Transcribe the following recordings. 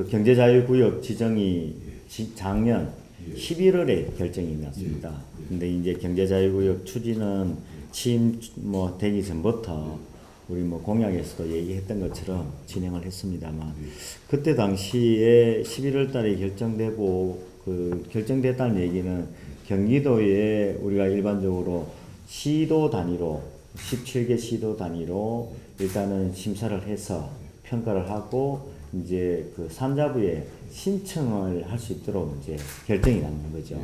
그 경제자유구역 지정이 작년 11월에 결정이 났습니다. 근데 이제 경제자유구역 추진은 취임 되기 전부터 우리 공약에서도 얘기했던 것처럼 진행을 했습니다만, 그때 당시에 11월 달에 결정되고 그 결정됐다는 얘기는 경기도에 우리가 일반적으로 시도 단위로 17개 시도 단위로 일단은 심사를 해서 평가를 하고 이제 그 산자부에 신청을 할 수 있도록 이제 결정이 나는 거죠.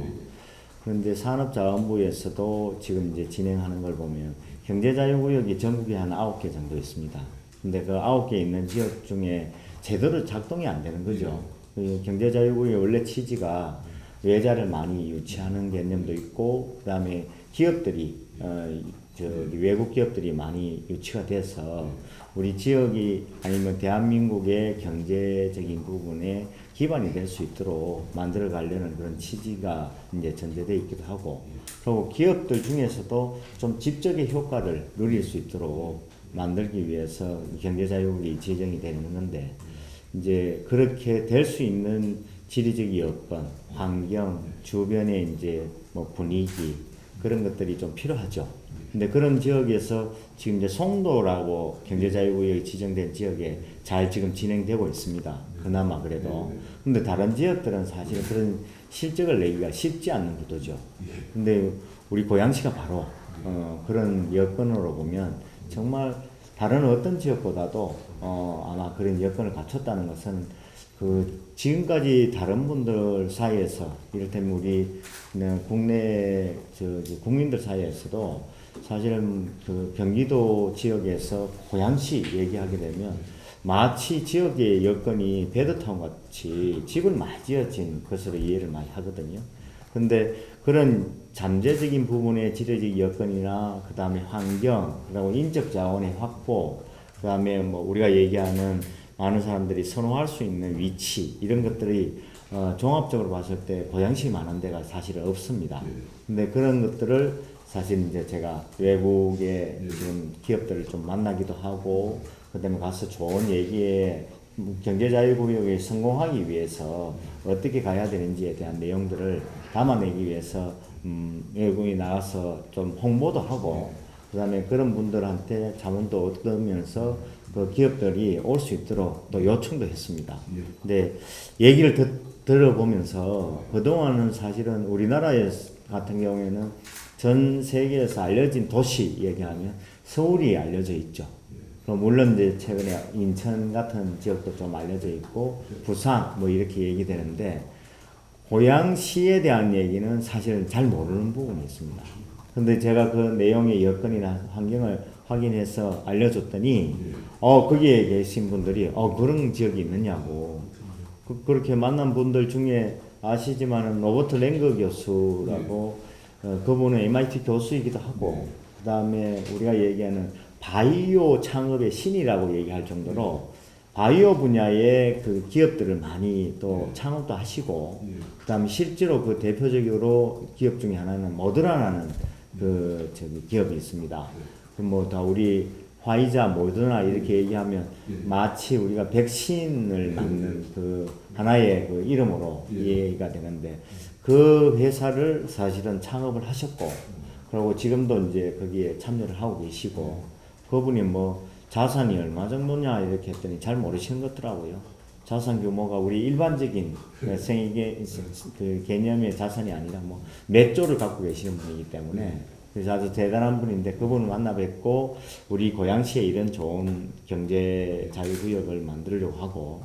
그런데 산업자원부에서도 지금 이제 진행하는 걸 보면 경제자유구역이 전국에 한 9개 정도 있습니다. 근데 그 9개 있는 지역 중에 제대로 작동이 안 되는 거죠. 그 경제자유구역의 원래 취지가 외자를 많이 유치하는 개념도 있고, 그 다음에 기업들이 외국 기업들이 많이 유치가 돼서 우리 지역이 아니면 대한민국의 경제적인 부분에 기반이 될 수 있도록 만들어 가려는 그런 취지가 이제 전제되어 있기도 하고, 그리고 기업들 중에서도 좀 직접의 효과를 누릴 수 있도록 만들기 위해서 경제자유구역이 지정이 되는 건데, 이제 그렇게 될 수 있는 지리적 여건, 환경, 주변의 이제 분위기, 그런 것들이 좀 필요하죠. 근데 그런 지역에서 지금 이제 송도라고 경제자유구역이 지정된 지역에 잘 지금 진행되고 있습니다. 그나마 그래도. 근데 다른 지역들은 사실 그런 실적을 내기가 쉽지 않는 구도죠. 근데 우리 고양시가 바로 그런 여건으로 보면 정말 다른 어떤 지역보다도 아마 그런 여건을 갖췄다는 것은 그 지금까지 다른 분들 사이에서 이를테면 우리 국내 국민들 사이에서도 사실은 그 경기도 지역에서 고양시 얘기하게 되면 마치 지역의 여건이 베드타운 같이 집을 많이 지어진 것으로 이해를 많이 하거든요. 근데 그런 잠재적인 부분의 지리적 여건이나 그 다음에 환경, 그리고 인적 자원의 확보, 그 다음에 우리가 얘기하는 많은 사람들이 선호할 수 있는 위치, 이런 것들이 종합적으로 봤을 때 고양시 많은 데가 사실은 없습니다. 근데 그런 것들을 사실 이제 제가 외국의 지금 기업들을 좀 만나기도 하고, 그 다음에 가서 좋은 얘기에 경제자유구역에 성공하기 위해서 어떻게 가야 되는지에 대한 내용들을 담아내기 위해서 외국에 나가서 좀 홍보도 하고, 그 다음에 그런 분들한테 자문도 얻으면서 그 기업들이 올 수 있도록 또 요청도 했습니다. 근데 얘기를 들어보면서 그동안은 사실은 우리나라 같은 경우에는 전 세계에서 알려진 도시 얘기하면 서울이 알려져 있죠. 물론 이제 최근에 인천 같은 지역도 좀 알려져 있고 부산 이렇게 얘기되는데, 고양시에 대한 얘기는 사실은 잘 모르는 부분이 있습니다. 근데 제가 그 내용의 여건이나 환경을 확인해서 알려줬더니 거기에 계신 분들이 그런 지역이 있느냐고, 그렇게 만난 분들 중에 아시지만은 로버트 랭거 교수라고 그분은 MIT 교수이기도 하고, 그 다음에 우리가 얘기하는 바이오 창업의 신이라고 얘기할 정도로 바이오 분야의 그 기업들을 많이 또 창업도 하시고, 그 다음에 실제로 그 대표적으로 기업 중에 하나는 모더나라는 그 기업이 있습니다. 다 우리 화이자, 모더나 이렇게 얘기하면 마치 우리가 백신을 맞는 그 하나의 그 이름으로 이해가 되는데, 그 회사를 사실은 창업을 하셨고, 그리고 지금도 이제 거기에 참여를 하고 계시고, 그분이 자산이 얼마 정도냐 이렇게 했더니 잘 모르시는 것 같더라고요. 자산 규모가 우리 일반적인 생계 그 개념의 자산이 아니라 몇 조를 갖고 계시는 분이기 때문에, 그래서 아주 대단한 분인데 그분을 만나 뵙고 우리 고양시에 이런 좋은 경제 자유구역을 만들려고 하고,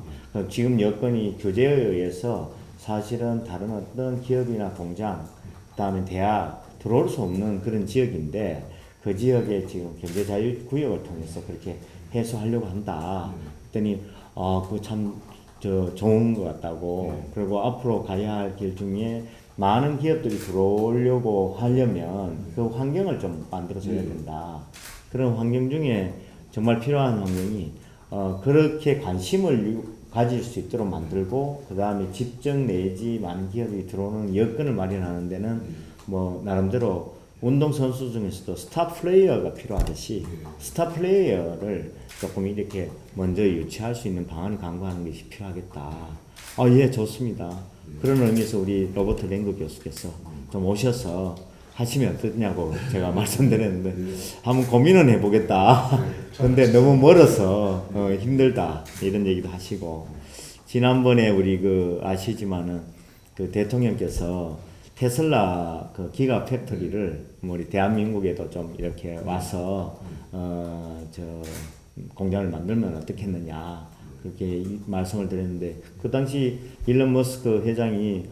지금 여건이 규제에 의해서 사실은 다른 어떤 기업이나 공장, 그다음에 대학 들어올 수 없는 그런 지역인데, 그 지역에 지금 경제자유구역을 통해서 그렇게 해소하려고 한다. 그랬더니 그거 참 좋은 것 같다고. 그리고 앞으로 가야 할 길 중에 많은 기업들이 들어오려고 하려면 그 환경을 좀 만들어줘야 된다. 그런 환경 중에 정말 필요한 환경이 그렇게 관심을 가질 수 있도록 만들고, 그 다음에 집중 내지 많은 기업이 들어오는 여건을 마련하는 데는 나름대로 운동선수 중에서도 스타 플레이어가 필요하듯이 스타 플레이어를 조금 이렇게 먼저 유치할 수 있는 방안을 강구하는 것이 필요하겠다. 예, 좋습니다. 그런 의미에서 우리 로버트 랭그 교수께서 좀 오셔서 하시면 어떠냐고 제가 말씀드렸는데 한번 고민은 해보겠다. 근데 너무 멀어서 힘들다 이런 얘기도 하시고, 지난번에 우리 아시지만은 그 대통령께서 테슬라 그 기가 팩토리를 우리 대한민국에도 좀 이렇게 와서 저 공장을 만들면 어떻겠느냐 그렇게 말씀을 드렸는데, 그 당시 일론 머스크 회장이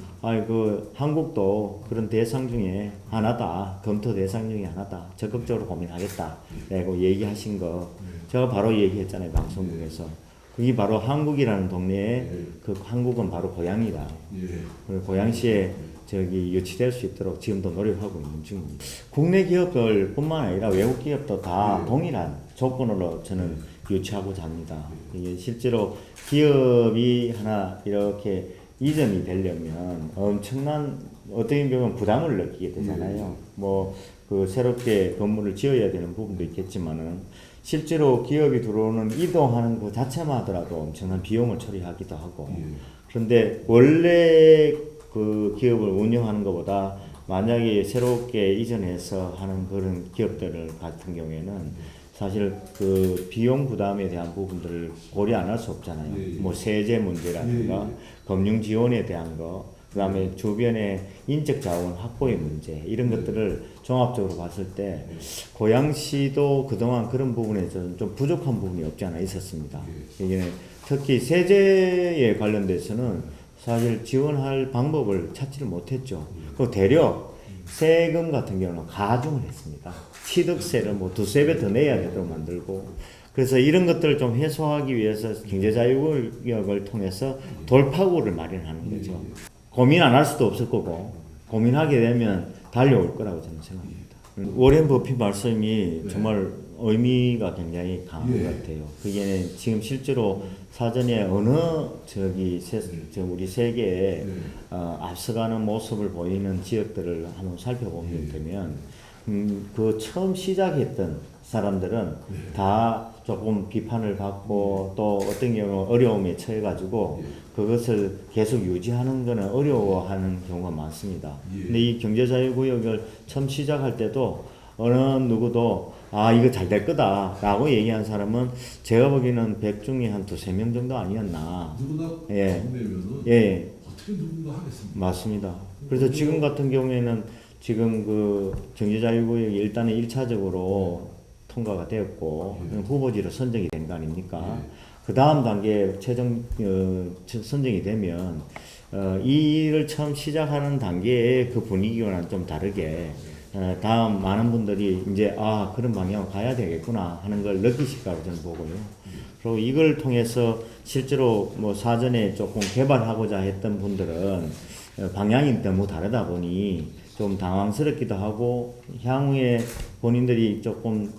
한국도 그런 대상 중에 하나다, 검토 대상 중에 하나다, 적극적으로 고민하겠다 라고 얘기하신 거 제가 바로 얘기했잖아요, 방송국에서. 그게 바로 한국이라는 동네에 그 한국은 바로 고향이다. 고향시에 유치될 수 있도록 지금도 노력하고 있는 중입니다. 국내 기업들 뿐만 아니라 외국 기업도 다 동일한 조건으로 저는 유치하고자 합니다. 이게 실제로 기업이 하나 이렇게 이전이 되려면 엄청난 어떻게 보면 부담을 느끼게 되잖아요. 새롭게 건물을 지어야 되는 부분도 있겠지만은 실제로 기업이 들어오는 이동하는 그 자체만 하더라도 엄청난 비용을 처리하기도 하고, 그런데 원래 그 기업을 운영하는 것보다 만약에 새롭게 이전해서 하는 그런 기업들 같은 경우에는 사실 그 비용 부담에 대한 부분들을 고려 안 할 수 없잖아요. 세제 문제라든가 금융 지원에 대한 거, 그다음에 주변의 인적 자원 확보의 문제, 이런 것들을 종합적으로 봤을 때 고양시도 그동안 그런 부분에서는 좀 부족한 부분이 없지 않아 있었습니다. 이게 특히 세제에 관련돼서는 사실 지원할 방법을 찾지를 못했죠. 그 대려 세금 같은 경우는 가중을 했습니다. 취득세를 두세 배 더 내야 되도록 만들고, 그래서 이런 것들을 좀 해소하기 위해서 경제자유구역을 통해서 돌파구를 마련하는 거죠. 고민 안 할 수도 없을 거고, 고민하게 되면 달려올 거라고 저는 생각합니다. 워렌 버핏 말씀이 정말 의미가 굉장히 강한 것 같아요. 그게 지금 실제로 사전에 어느 우리 세계에 앞서가는 모습을 보이는 지역들을 한번 살펴보면 되면 그 처음 시작했던 사람들은 다 조금 비판을 받고 또 어떤 경우 어려움에 처해가지고 그것을 계속 유지하는 것은 어려워하는 경우가 많습니다. 근데 이 경제자유구역을 처음 시작할 때도 어느 누구도 이거 잘 될 거다 라고 얘기한 사람은 제가 보기에는 100 중에 한 두세 명 정도 아니었나. 누구나 동네면은 어떻게 누군가 하겠습니까? 맞습니다. 그래서 지금 같은 경우에는 지금 그 경제자유구역이 일단은 1차적으로 통과가 되었고 후보지로 선정이 된 거 아닙니까? 그 다음 단계 최종 선정이 되면 이 일을 처음 시작하는 단계의 그 분위기와는 좀 다르게 다음 많은 분들이 이제 그런 방향으로 가야 되겠구나 하는 걸 느끼실 거라고 저는 보고요. 그리고 이걸 통해서 실제로 사전에 조금 개발하고자 했던 분들은 방향이 너무 다르다 보니 좀 당황스럽기도 하고, 향후에 본인들이 조금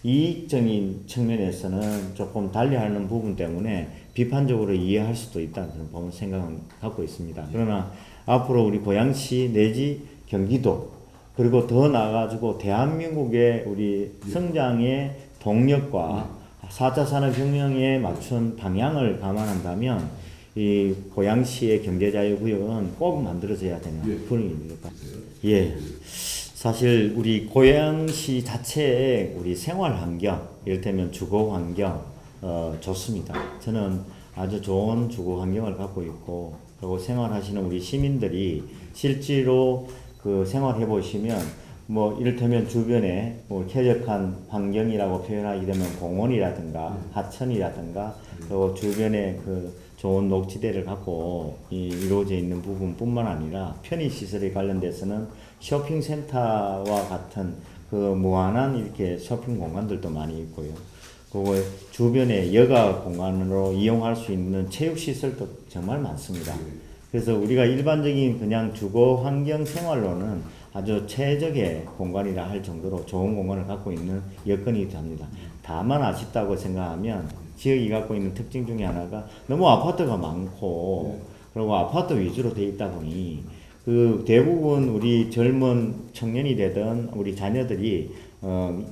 이익적인 측면에서는 조금 달리하는 부분 때문에 비판적으로 이해할 수도 있다는 생각은 갖고 있습니다. 그러나 앞으로 우리 고양시 내지 경기도, 그리고 더 나아가지고 대한민국의 우리 성장의 동력과 4차 산업혁명에 맞춘 방향을 감안한다면 이 고양시의 경제자유구역은 꼭 만들어져야 되는 분위기입니다. 사실 우리 고양시 자체의 우리 생활환경, 이를테면 주거환경 좋습니다. 저는 아주 좋은 주거환경을 갖고 있고, 그리고 생활하시는 우리 시민들이 실제로 그 생활해 보시면 이를테면 주변에 쾌적한 환경이라고 표현하게 되면 공원이라든가 하천이라든가 그리고 주변에 그 좋은 녹지대를 갖고 이루어져 있는 부분뿐만 아니라 편의시설에 관련돼서는 쇼핑센터와 같은 그 무한한 이렇게 쇼핑 공간들도 많이 있고요. 그리고 주변에 여가 공간으로 이용할 수 있는 체육시설도 정말 많습니다. 그래서 우리가 일반적인 그냥 주거 환경 생활로는 아주 최적의 공간이라 할 정도로 좋은 공간을 갖고 있는 여건이 됩니다. 다만 아쉽다고 생각하면 지역이 갖고 있는 특징 중에 하나가 너무 아파트가 많고 그리고 아파트 위주로 돼 있다 보니 그 대부분 우리 젊은 청년이 되든 우리 자녀들이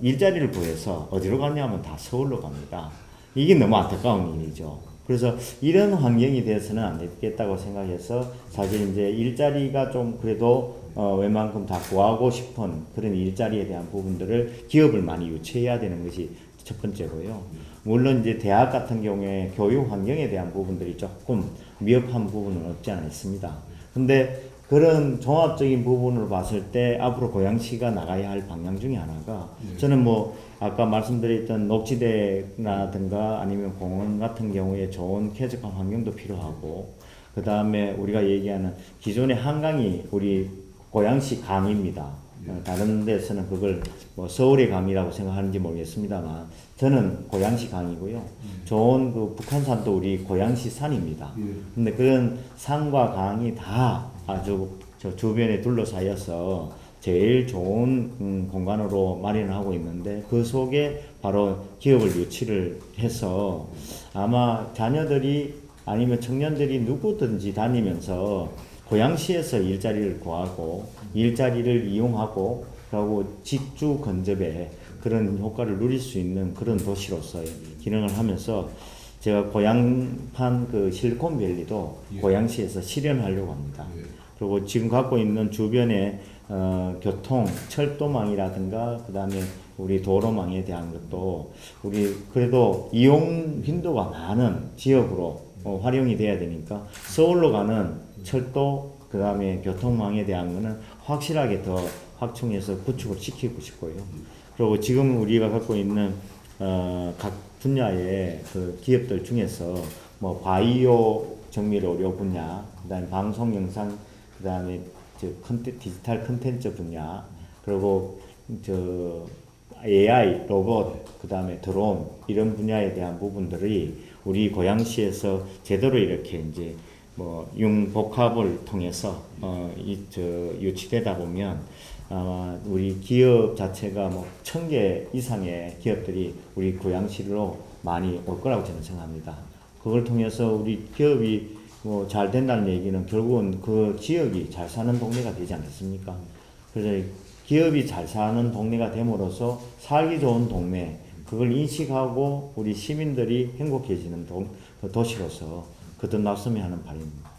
일자리를 구해서 어디로 가냐면 다 서울로 갑니다. 이게 너무 안타까운 일이죠. 그래서 이런 환경이 돼서는 안 되겠다고 생각해서 사실 이제 일자리가 좀 그래도 웬만큼 다 구하고 싶은 그런 일자리에 대한 부분들을 기업을 많이 유치해야 되는 것이 첫 번째고요. 물론 이제 대학 같은 경우에 교육 환경에 대한 부분들이 조금 미흡한 부분은 없지 않아 있습니다. 근데 그런 종합적인 부분을 봤을 때 앞으로 고양시가 나가야 할 방향 중에 하나가 저는 뭐 아까 말씀드렸던 녹지대라든가 아니면 공원 같은 경우에 좋은 쾌적한 환경도 필요하고 그 다음에 우리가 얘기하는 기존의 한강이 우리 고양시 강입니다. 다른 데서는 그걸 뭐 서울의 강이라고 생각하는지 모르겠습니다만 저는 고양시 강이고요. 좋은 그 북한산도 우리 고양시 산입니다. 근데 그런 산과 강이 다 아주 저 주변에 둘러싸여서 제일 좋은 공간으로 마련하고 있는데 그 속에 바로 기업을 유치를 해서 아마 자녀들이 아니면 청년들이 누구든지 다니면서 고양시에서 일자리를 구하고 일자리를 이용하고 그리고 직주 근접에 그런 효과를 누릴 수 있는 그런 도시로서의 기능을 하면서 제가 고양판 그 실리콘밸리도 고양시에서 실현하려고 합니다. 그리고 지금 갖고 있는 주변의 교통, 철도망이라든가 그 다음에 우리 도로망에 대한 것도 우리 그래도 이용 빈도가 많은 지역으로 활용이 돼야 되니까 서울로 가는 철도 그 다음에 교통망에 대한 거는 확실하게 더 확충해서 구축을 시키고 싶고요. 그리고 지금 우리가 갖고 있는 각 분야의 그 기업들 중에서 뭐 바이오 정밀의료 분야, 그다음에 방송 영상, 그다음에 디지털 컨텐츠 분야, 그리고 저 AI 로봇, 그다음에 드론 이런 분야에 대한 부분들이 우리 고양시에서 제대로 이렇게 이제 뭐 융복합을 통해서 유치되다 보면 아마 우리 기업 자체가 뭐 1000개 이상의 기업들이 우리 고양시로 많이 올 거라고 저는 생각합니다. 그걸 통해서 우리 기업이 뭐 잘 된다는 얘기는 결국은 그 지역이 잘 사는 동네가 되지 않겠습니까? 그래서 기업이 잘 사는 동네가 됨으로써 살기 좋은 동네, 그걸 인식하고 우리 시민들이 행복해지는 도시로서 거듭났으면 하는 바람입니다.